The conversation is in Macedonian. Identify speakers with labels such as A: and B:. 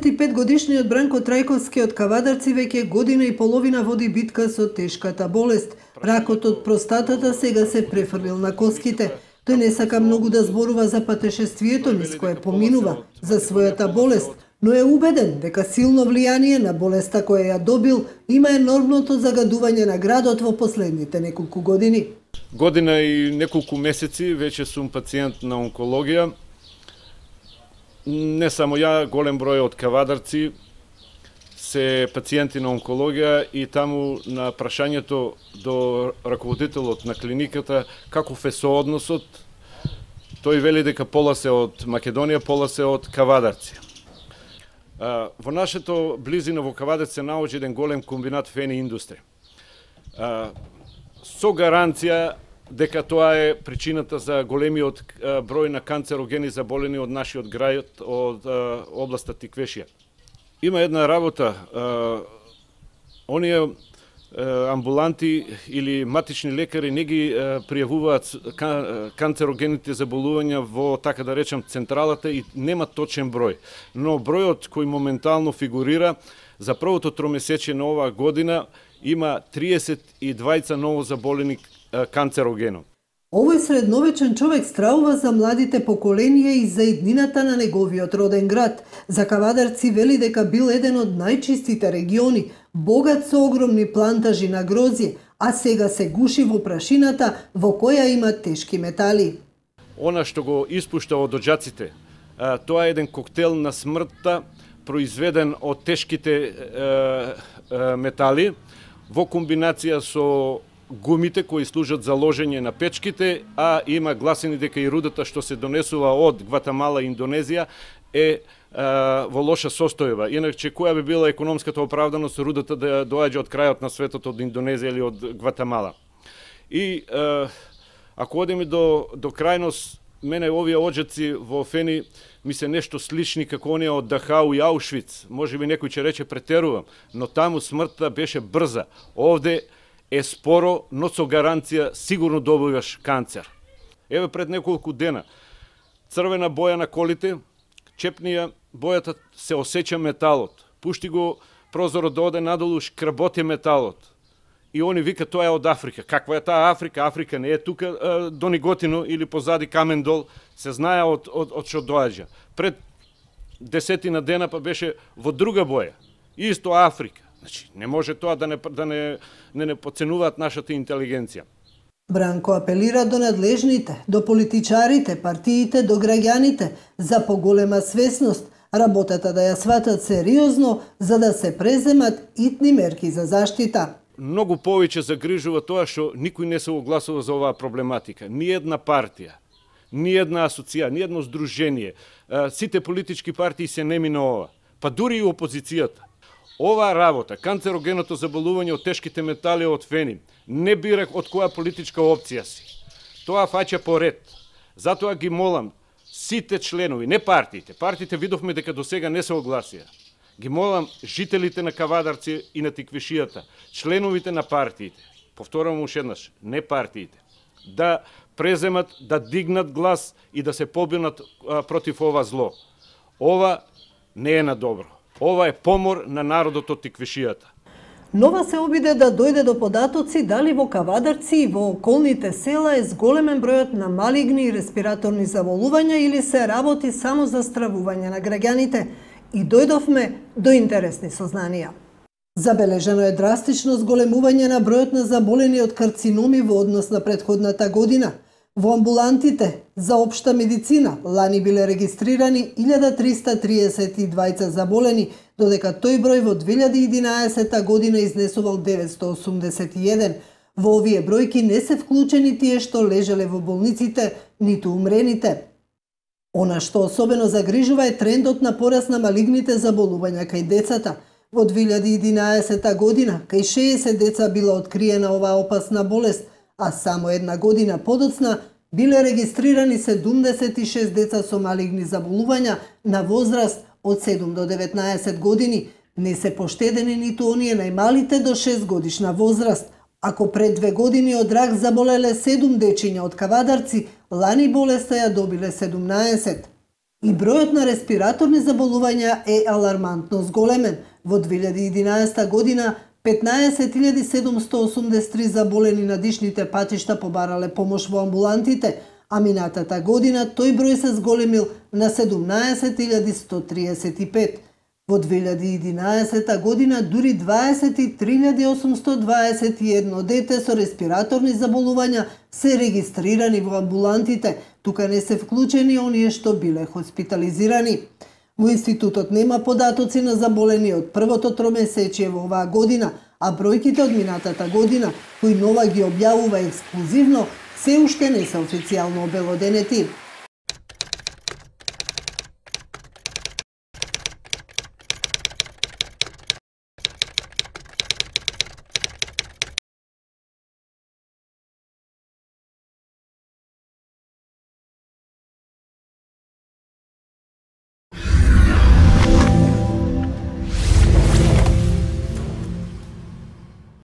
A: 75-годишниот Бранко Трајковски од Кавадарци веќе година и половина води битка со тешката болест. Ракот од простатата сега се префрлил на коските. Тој не сака многу да зборува за патешествието низ кое поминува, за својата болест, но е убеден дека силно влијание на болеста која ја добил има енормното загадување на градот во последните неколку години.
B: Година и неколку месеци веќе сум пациент на онкологија. Не само ја, голем број од Кавадарци се пациенти на онкологија и таму на прашањето до раководителот на клиниката каков е соодносот, тој вели дека пола се од Македонија, пола се од Кавадарци. Во нашето близина во Кавадарци се наоѓа еден голем комбинат фени индустрија. Со гаранција дека тоа е причината за големиот број на канцерогени заболени од нашиот граѓ, од областа Тиквешија. Има една работа, оние амбуланти или матични лекари не ги пријавуваат канцерогените заболувања во, така да речем, централата и нема точен број. Но бројот кој моментално фигурира за првото тромесечие на оваа година има 32 ново заболени канцерогеном.
A: Овој средновечен човек стравува за младите поколенија и за иднината на неговиот роден град. За Кавадарци вели дека бил еден од најчистите региони, богат со огромни плантажи на грозје, а сега се гуши во прашината во која има тешки метали.
B: Она што го испушта од оджаците, тоа е еден коктел на смртта, произведен од тешките метали, во комбинација со гумите кои служат за ложење на печките, а има гласини дека и рудата што се донесува од Гватемала и Индонезија е во лоша состојба. Иначе која би била економската оправданост рудата да доаѓа од крајот на светот, од Индонезија или од Гватемала. И ако одиме до крајност, мене овие оджаци во фени ми се нешто слични како оние од Дахау и Аушвиц. Може би некој ќе рече претерувам, но таму смртта беше брза. Овде е споро, но со гаранција сигурно добиваш канцер. Еве пред неколку дена, црвена боја на колите, чепни ја, бојата се осеќа металот. Пушти го прозорот да оде надолу, шкработи металот. И они вика тоа е од Африка. Каква е таа Африка? Африка не е тука до Ниготино или позади Камендол, се знае од што доаѓа. Пред 10 дена па беше во друга боја, исто Африка. Значи, не може тоа да не поценуваат нашата интелигенција.
A: Бранко апелира до надлежните, до политичарите, партиите, до граѓаните за поголема свесност, работата да ја сватат сериозно за да се преземат итни мерки за заштита.
B: Многу повеќе загрижува тоа што никој не се огласува за оваа проблематика. Ни една партија, ни една асоција, ни едно здружение, сите политички партии се неми на ова, па дури и опозицијата. Оваа работа, канцерогеното заболување од тешките метали од фени, не бира од која политичка опција си. Тоа фаќа по ред. Затоа ги молам сите членови, не партиите. Партиите видовме дека до сега не се огласија. Ги молам жителите на Кавадарци и на Тиквешијата, членовите на партиите, повторувам уште еднаш, не партиите, да преземат, да дигнат глас и да се побунат против ова зло. Ова не е на добро. Ова е помор на народот од Тиквешијата.
A: Нова се обиде да дојде до податоци дали во Кавадарци и во околните села е зголемен бројот на малигни и респираторни заболувања или се работи само за стравување на граѓаните. И дојдовме до интересни сознанија. Забележано е драстично зголемување на бројот на заболени од карциноми во однос на претходната година. Во амбулантите за општа медицина лани биле регистрирани 1332 заболени, додека тој број во 2011 година изнесувал 981. Во овие бројки не се вклучени тие што лежеле во болниците, ниту умрените. Она што особено загрижува е трендот на пораст на малигните заболувања кај децата. Во 2011 година кај 60 деца била откриена оваа опасна болест, а само една година подоцна биле регистрирани 76 деца со малигни заболувања на возраст од 7 до 19 години. Не се поштедени ниту оние најмалите до 6 годишна возраст. Ако пред 2 години од рак заболеле 7 дечиња од Кавадарци, лани болеста ја добиле 17. И бројот на респираторни заболувања е алармантно зголемен. Во 2011 година 15.783 заболени на дишните патишта побарале помош во амбулантите, а минатата година тој број се зголемил на 17.135. Во 2011 година дури 23.821 дете со респираторни заболувања се регистрирани во амбулантите, тука не се вклучени оние што биле хоспитализирани. Во институтот нема податоци на заболени од првото тромесечие во оваа година, а бројките од минатата година, кои нова ги објавува ексклузивно, се уште не се официјално обелоденети.